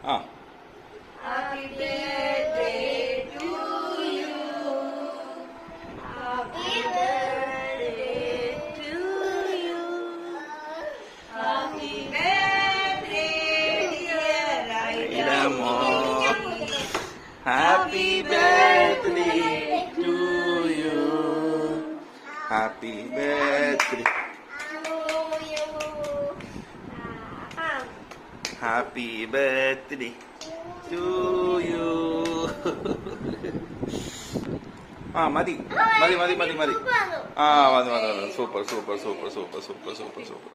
ആ Happy birthday to you. Happy birthday to you. Happy birthday, dear Raimo. Happy birthday to you. Happy birthday. Happy birthday to you. ആ മതി മതി മതി മതി മതി ആ മതി മതി മതി super super super super super super super